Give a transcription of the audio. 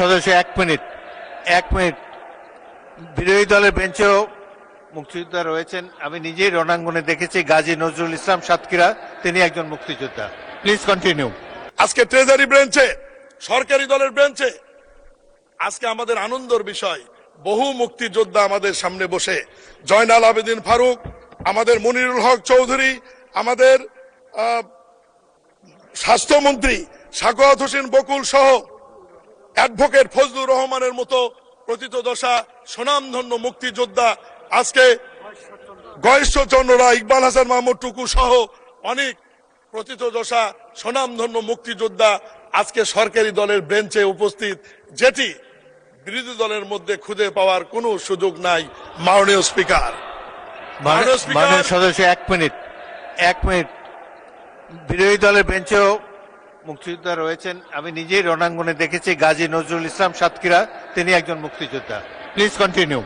সদস্য এক মিনিট বিরোধী দলের বেঞ্চেও মুক্তিযোদ্ধা রয়েছেন। আমি নিজেই রণাঙ্গনে দেখেছি গাজী নজরুল ইসলাম সাতক্ষীরা, তিনি একজন মুক্তিযোদ্ধা। Please continue. আজকে ট্রেজারি ব্রাঞ্চে, সরকারি দলের ব্রাঞ্চে আজকে আমাদের আনন্দের বিষয়, বহু মুক্তিযোদ্ধা আমাদের সামনে বসে, জয়নাল আবেদিন ফারুক, আমাদের মনিরুল হক চৌধুরী, আমাদের স্বাস্থ্যমন্ত্রী সাখাওয়াত হোসেন বকুল সহ অ্যাডভোকেট ফজলুর রহমানের মতো প্রথিতযশা সুনামধন্য মুক্তিযোদ্ধা, আজকে গয়েশ্বরচন্দ্ররা, ইকবাল হাসান মাহমুদ টুকু সহ অনেক প্রথিতযশা সুনামধন্য মুক্তিযোদ্ধা আজকে সরকারি দলের বেঞ্চে উপস্থিত, যেটি বিরোধী দলের মধ্যে খুঁজে পাওয়ার কোনো সুযোগ নাই। মাননীয় স্পিকার, সদস্য এক মিনিট বিরোধী দলের বেঞ্চেও মুক্তিযোদ্ধা রয়েছেন। আমি নিজেই রণাঙ্গনে দেখেছি গাজী নজরুল ইসলাম সাতক্ষীরা, তিনি একজন মুক্তিযোদ্ধা। Please continue.